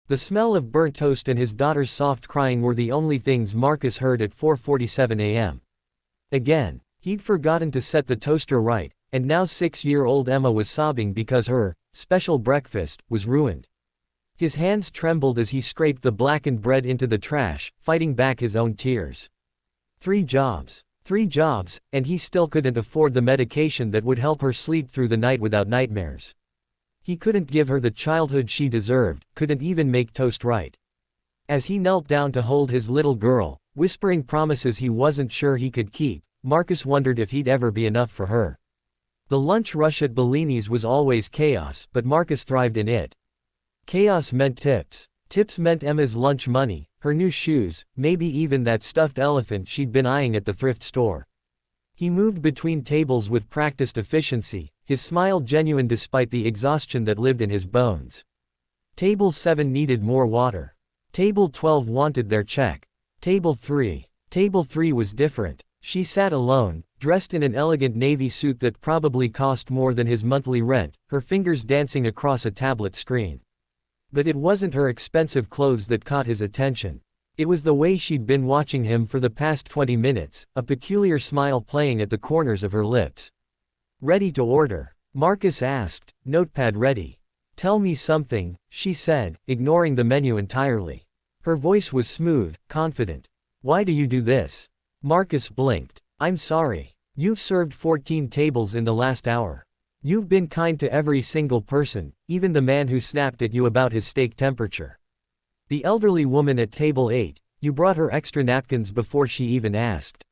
The smell of burnt toast and his daughter's soft crying were the only things Marcus heard at 4:47 a.m. Again, he'd forgotten to set the toaster right, and now 6-year-old Emma was sobbing because her special breakfast was ruined. His hands trembled as he scraped the blackened bread into the trash, fighting back his own tears. 3 jobs, and he still couldn't afford the medication that would help her sleep through the night without nightmares. He couldn't give her the childhood she deserved, couldn't even make toast right. As he knelt down to hold his little girl, whispering promises he wasn't sure he could keep, Marcus wondered if he'd ever be enough for her. The lunch rush at Bellini's was always chaos, but Marcus thrived in it. Chaos meant tips. Tips meant Emma's lunch money, her new shoes, maybe even that stuffed elephant she'd been eyeing at the thrift store. He moved between tables with practiced efficiency, his smile genuine despite the exhaustion that lived in his bones. Table 7 needed more water. Table 12 wanted their check. Table 3 was different. She sat alone, dressed in an elegant navy suit that probably cost more than his monthly rent, her fingers dancing across a tablet screen. But it wasn't her expensive clothes that caught his attention. It was the way she'd been watching him for the past 20 minutes, a peculiar smile playing at the corners of her lips. "Ready to order?" Marcus asked, notepad ready. "Tell me something," she said, ignoring the menu entirely. Her voice was smooth, confident. "Why do you do this?" Marcus blinked. "I'm sorry. You've served 14 tables in the last hour. You've been kind to every single person, even the man who snapped at you about his steak temperature. The elderly woman at table 8, you brought her extra napkins before she even asked."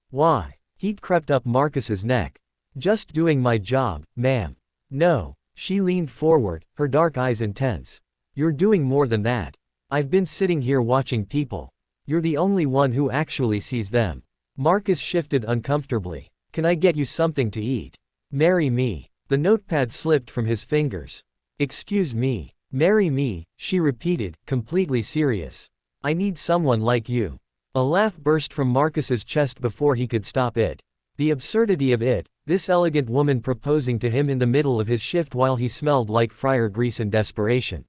"Why?" Heat crept up Marcus's neck. "Just doing my job, ma'am." "No." She leaned forward, her dark eyes intense. "You're doing more than that. I've been sitting here watching people. You're the only one who actually sees them." Marcus shifted uncomfortably. "Can I get you something to eat?" "Marry me." The notepad slipped from his fingers. "Excuse me." "Marry me," she repeated, completely serious. "I need someone like you." A laugh burst from Marcus's chest before he could stop it. The absurdity of it, this elegant woman proposing to him in the middle of his shift while he smelled like fryer grease in desperation.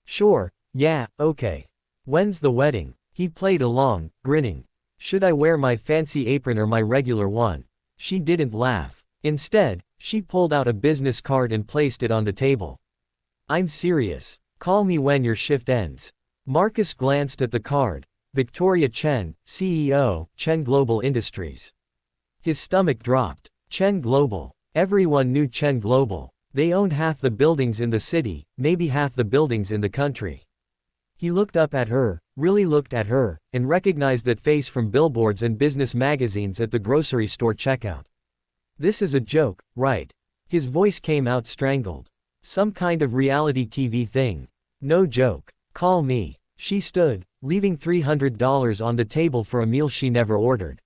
"Sure, yeah, okay. When's the wedding?" He played along, grinning. "Should I wear my fancy apron or my regular one?" She didn't laugh. Instead, she pulled out a business card and placed it on the table. "I'm serious. Call me when your shift ends." Marcus glanced at the card. Victoria Chen, CEO, Chen Global Industries. His stomach dropped. Chen Global. Everyone knew Chen Global. They owned half the buildings in the city, maybe half the buildings in the country. He looked up at her, really looked at her, and recognized that face from billboards and business magazines at the grocery store checkout. "This is a joke, right?" His voice came out strangled. "Some kind of reality TV thing." "No joke. Call me." She stood, leaving $300 on the table for a meal she never ordered.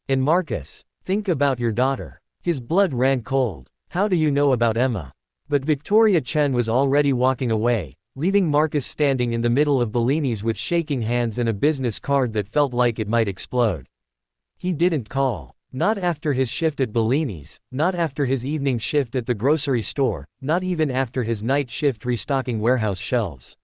"And Marcus, think about your daughter." His blood ran cold. "How do you know about Emma?" But Victoria Chen was already walking away, leaving Marcus standing in the middle of Bellini's with shaking hands and a business card that felt like it might explode. He didn't call. Not after his shift at Bellini's, not after his evening shift at the grocery store, not even after his night shift restocking warehouse shelves.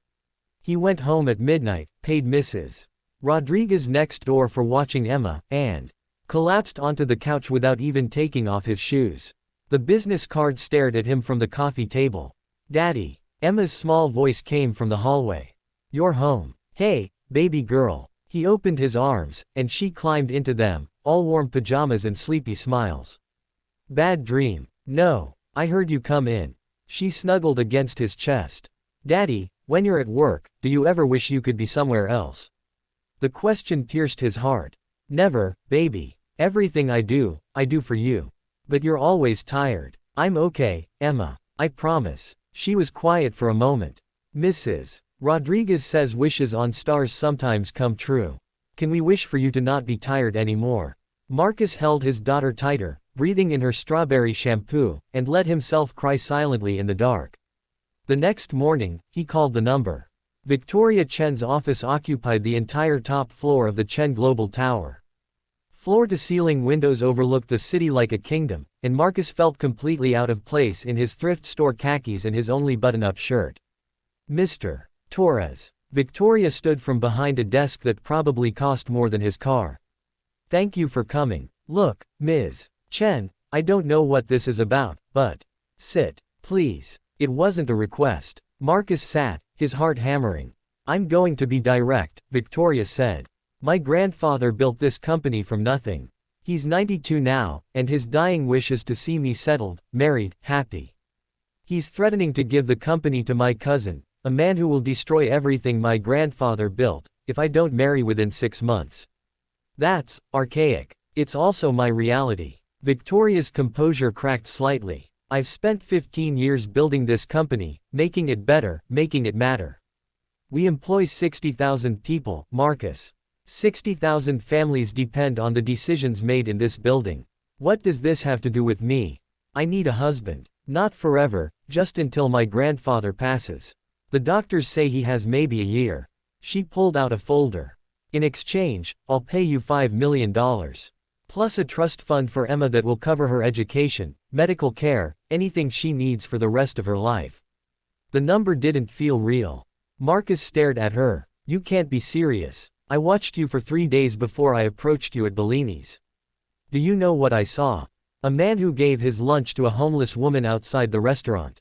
He went home at midnight, paid Mrs. Rodriguez next door for watching Emma, and collapsed onto the couch without even taking off his shoes. The business card stared at him from the coffee table. "Daddy." Emma's small voice came from the hallway. "You're home. Hey, baby girl." He opened his arms, and she climbed into them, all warm pajamas and sleepy smiles. "Bad dream." "No. I heard you come in." She snuggled against his chest. "Daddy, when you're at work, do you ever wish you could be somewhere else?" The question pierced his heart. "Never, baby. Everything I do for you. But you're always tired." "I'm okay, Emma. I promise." She was quiet for a moment. "Mrs. Rodriguez says wishes on stars sometimes come true. Can we wish for you to not be tired anymore?" Marcus held his daughter tighter, breathing in her strawberry shampoo, and let himself cry silently in the dark. The next morning, he called the number. Victoria Chen's office occupied the entire top floor of the Chen Global Tower. Floor-to-ceiling windows overlooked the city like a kingdom, and Marcus felt completely out of place in his thrift store khakis and his only button-up shirt. "Mr. Torres. Victoria stood from behind a desk that probably cost more than his car. Thank you for coming. Look, Ms. Chen, I don't know what this is about, but sit, please. It wasn't a request. Marcus sat, his heart hammering. I'm going to be direct, Victoria said. My grandfather built this company from nothing. He's 92 now, and his dying wish is to see me settled, married, happy. He's threatening to give the company to my cousin, a man who will destroy everything my grandfather built, if I don't marry within 6 months. That's archaic. It's also my reality. Victoria's composure cracked slightly. I've spent 15 years building this company, making it better, making it matter. We employ 60,000 people, Marcus. 60,000 families depend on the decisions made in this building. What does this have to do with me? I need a husband. Not forever, just until my grandfather passes. The doctors say he has maybe a year. She pulled out a folder. In exchange, I'll pay you $5 million. Plus a trust fund for Emma that will cover her education, medical care, anything she needs for the rest of her life. The number didn't feel real. Marcus stared at her. You can't be serious. I watched you for 3 days before I approached you at Bellini's. Do you know what I saw? A man who gave his lunch to a homeless woman outside the restaurant.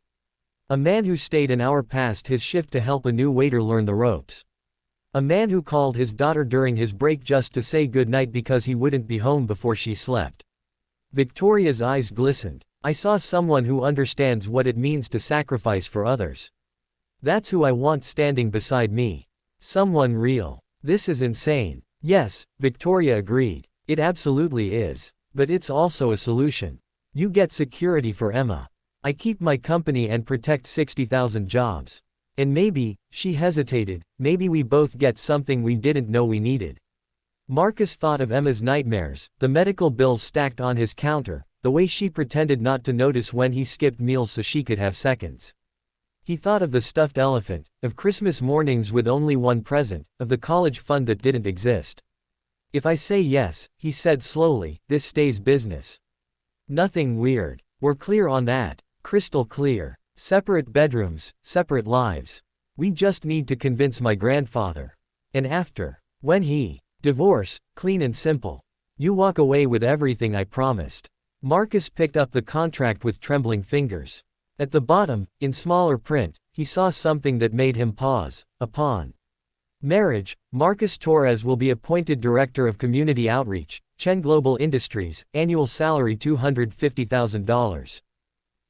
A man who stayed an hour past his shift to help a new waiter learn the ropes. A man who called his daughter during his break just to say goodnight because he wouldn't be home before she slept. Victoria's eyes glistened. I saw someone who understands what it means to sacrifice for others. That's who I want standing beside me. Someone real. This is insane. Yes, Victoria agreed. It absolutely is. But it's also a solution. You get security for Emma. I keep my company and protect 60,000 jobs. And maybe, she hesitated, maybe we both get something we didn't know we needed. Marcus thought of Emma's nightmares, the medical bills stacked on his counter, the way she pretended not to notice when he skipped meals so she could have seconds. He thought of the stuffed elephant, of Christmas mornings with only one present, of the college fund that didn't exist. If I say yes, he said slowly, this stays business. Nothing weird. We're clear on that. Crystal clear. Separate bedrooms, separate lives. We just need to convince my grandfather. And after, when he, divorce, clean and simple. You walk away with everything I promised. Marcus picked up the contract with trembling fingers. At the bottom, in smaller print, he saw something that made him pause. Upon marriage, Marcus Torres will be appointed Director of Community Outreach, Chen Global Industries, annual salary $250,000.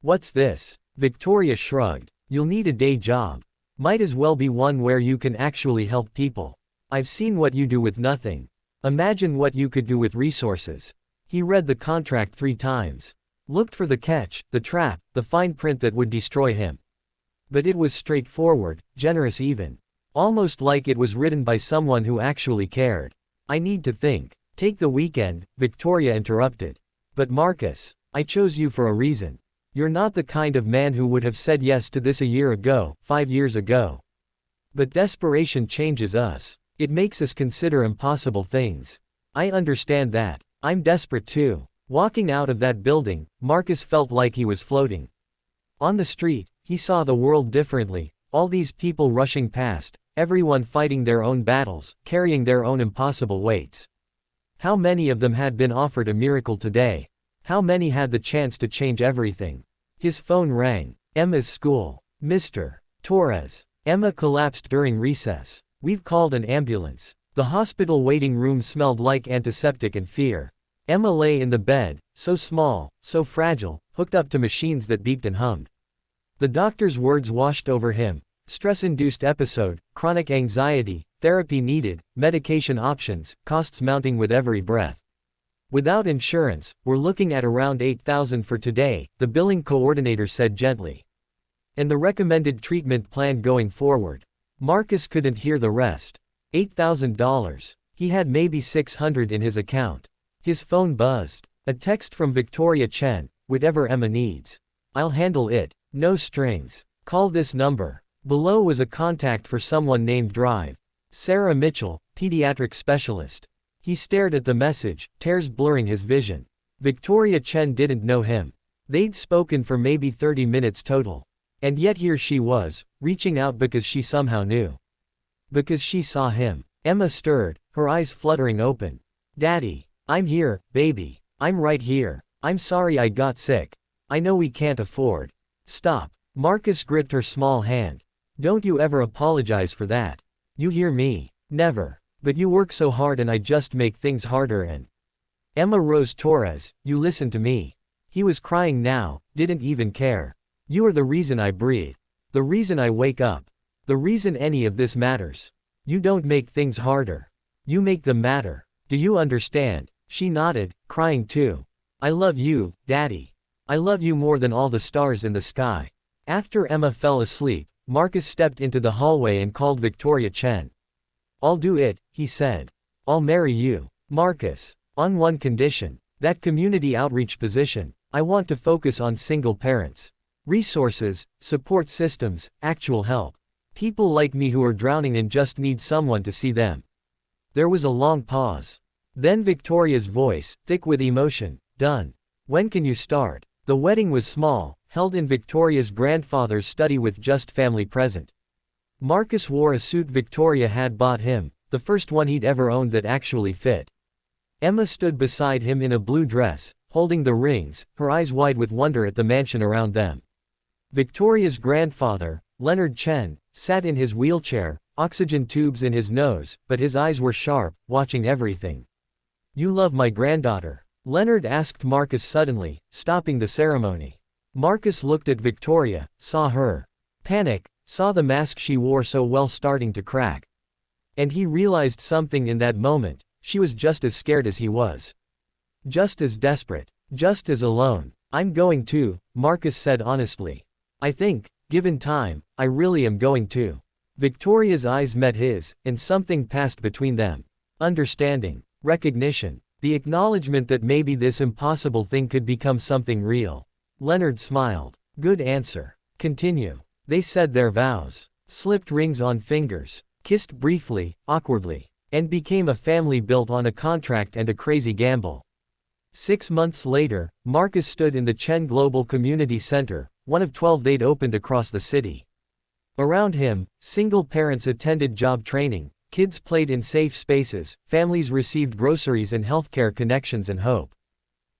What's this? Victoria shrugged. You'll need a day job. Might as well be one where you can actually help people. I've seen what you do with nothing. Imagine what you could do with resources. He read the contract 3 times. Looked for the catch, the trap, the fine print that would destroy him. But it was straightforward, generous even. Almost like it was written by someone who actually cared. I need to think. Take the weekend, Victoria interrupted. But Marcus, I chose you for a reason. You're not the kind of man who would have said yes to this a year ago, 5 years ago. But desperation changes us. It makes us consider impossible things. I understand that. I'm desperate too. Walking out of that building, Marcus felt like he was floating. On the street, he saw the world differently, all these people rushing past, everyone fighting their own battles, carrying their own impossible weights. How many of them had been offered a miracle today? How many had the chance to change everything? His phone rang. Emma's school. Mr. Torres. Emma collapsed during recess. We've called an ambulance. The hospital waiting room smelled like antiseptic and fear. Emma lay in the bed, so small, so fragile, hooked up to machines that beeped and hummed. The doctor's words washed over him. Stress-induced episode, chronic anxiety, therapy needed, medication options, costs mounting with every breath. Without insurance, we're looking at around $8,000 for today, the billing coordinator said gently. And the recommended treatment plan going forward. Marcus couldn't hear the rest. $8,000. He had maybe $600 in his account. His phone buzzed. A text from Victoria Chen, whatever Emma needs. I'll handle it. No strings. Call this number. Below was a contact for someone named Drive. Sarah Mitchell, pediatric specialist. He stared at the message, tears blurring his vision. Victoria Chen didn't know him. They'd spoken for maybe 30 minutes total. And yet here she was, reaching out because she somehow knew. Because she saw him. Emma stirred, her eyes fluttering open. Daddy. I'm here, baby. I'm right here. I'm sorry I got sick. I know we can't afford. Stop. Marcus gripped her small hand. Don't you ever apologize for that. You hear me? Never. But you work so hard and I just make things harder and… Emma Rose Torres, you listen to me. He was crying now, didn't even care. You are the reason I breathe. The reason I wake up. The reason any of this matters. You don't make things harder. You make them matter. Do you understand? She nodded, crying too. I love you, Daddy. I love you more than all the stars in the sky. After Emma fell asleep, Marcus stepped into the hallway and called Victoria Chen. I'll do it, he said. I'll marry you. Marcus. On one condition. That community outreach position. I want to focus on single parents. Resources, support systems, actual help. People like me who are drowning and just need someone to see them. There was a long pause. Then Victoria's voice, thick with emotion, done. When can you start? The wedding was small, held in Victoria's grandfather's study with just family present. Marcus wore a suit Victoria had bought him, the first one he'd ever owned that actually fit. Emma stood beside him in a blue dress, holding the rings, her eyes wide with wonder at the mansion around them. Victoria's grandfather, Leonard Chen, sat in his wheelchair, oxygen tubes in his nose, but his eyes were sharp, watching everything. You love my granddaughter? Leonard asked Marcus suddenly, stopping the ceremony. Marcus looked at Victoria, saw her panic, saw the mask she wore so well starting to crack. And he realized something in that moment. She was just as scared as he was. Just as desperate. Just as alone. I'm going to, Marcus said honestly. I think, given time, I really am going to. Victoria's eyes met his, and something passed between them. Understanding. Recognition. The acknowledgement that maybe this impossible thing could become something real. Leonard smiled. Good answer. Continue. They said their vows. Slipped rings on fingers. Kissed briefly, awkwardly. And became a family built on a contract and a crazy gamble. 6 months later, Marcus stood in the Chen Global Community Center, one of 12 they'd opened across the city. Around him, single parents attended job training, kids played in safe spaces, families received groceries and healthcare connections and hope.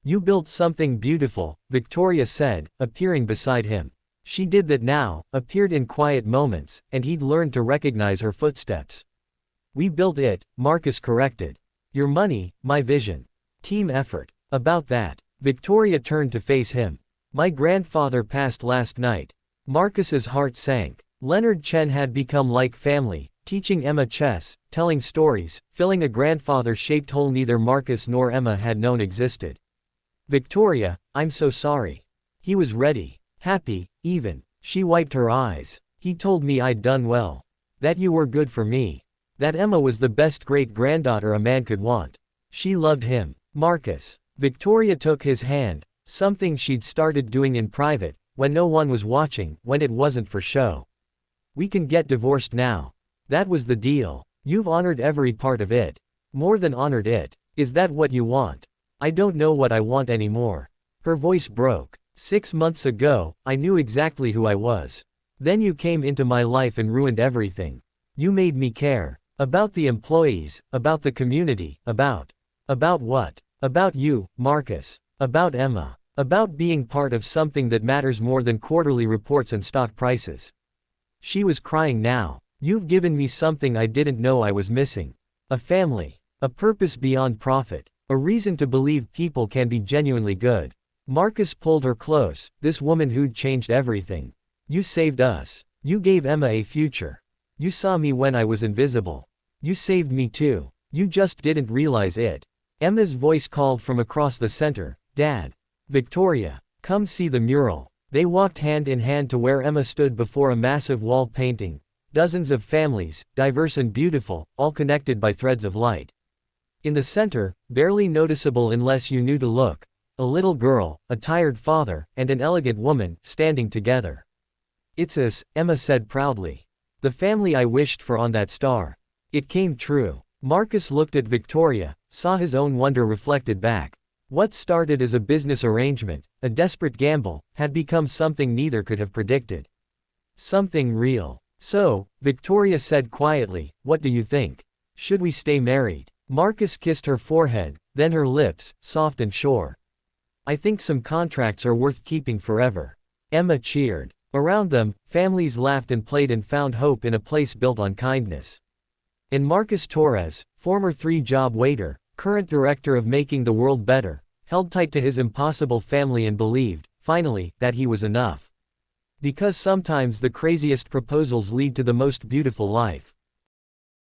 You built something beautiful, Victoria said, appearing beside him. She did that now, appeared in quiet moments, and he'd learned to recognize her footsteps. We built it, Marcus corrected. Your money, my vision. Team effort. About that. Victoria turned to face him. My grandfather passed last night. Marcus's heart sank. Leonard Chen had become like family, teaching Emma chess, telling stories, filling a grandfather-shaped hole neither Marcus nor Emma had known existed. Victoria, I'm so sorry. He was ready. Happy, even. She wiped her eyes. He told me I'd done well. That you were good for me. That Emma was the best great-granddaughter a man could want. She loved him. Marcus. Victoria took his hand, something she'd started doing in private, when no one was watching, when it wasn't for show. We can get divorced now. That was the deal. You've honored every part of it. More than honored it. Is that what you want? I don't know what I want anymore. Her voice broke. 6 months ago, I knew exactly who I was. Then you came into my life and ruined everything. You made me care. About the employees, about the community, about what? About you, Marcus. About Emma. About being part of something that matters more than quarterly reports and stock prices. She was crying now. You've given me something I didn't know I was missing. A family. A purpose beyond profit. A reason to believe people can be genuinely good. Marcus pulled her close, this woman who'd changed everything. You saved us. You gave Emma a future. You saw me when I was invisible. You saved me too. You just didn't realize it. Emma's voice called from across the center, Dad. Victoria. Come see the mural. They walked hand in hand to where Emma stood before a massive wall painting. Dozens of families, diverse and beautiful, all connected by threads of light. In the center, barely noticeable unless you knew to look, a little girl, a tired father, and an elegant woman, standing together. It's us, Emma said proudly. The family I wished for on that star. It came true. Marcus looked at Victoria, saw his own wonder reflected back. What started as a business arrangement, a desperate gamble, had become something neither could have predicted. Something real. So, Victoria said quietly, what do you think? Should we stay married? Marcus kissed her forehead, then her lips, soft and sure. I think some contracts are worth keeping forever. Emma cheered. Around them, families laughed and played and found hope in a place built on kindness. And Marcus Torres, former three-job waiter, current director of Making the World Better, held tight to his impossible family and believed, finally, that he was enough. Because sometimes the craziest proposals lead to the most beautiful life.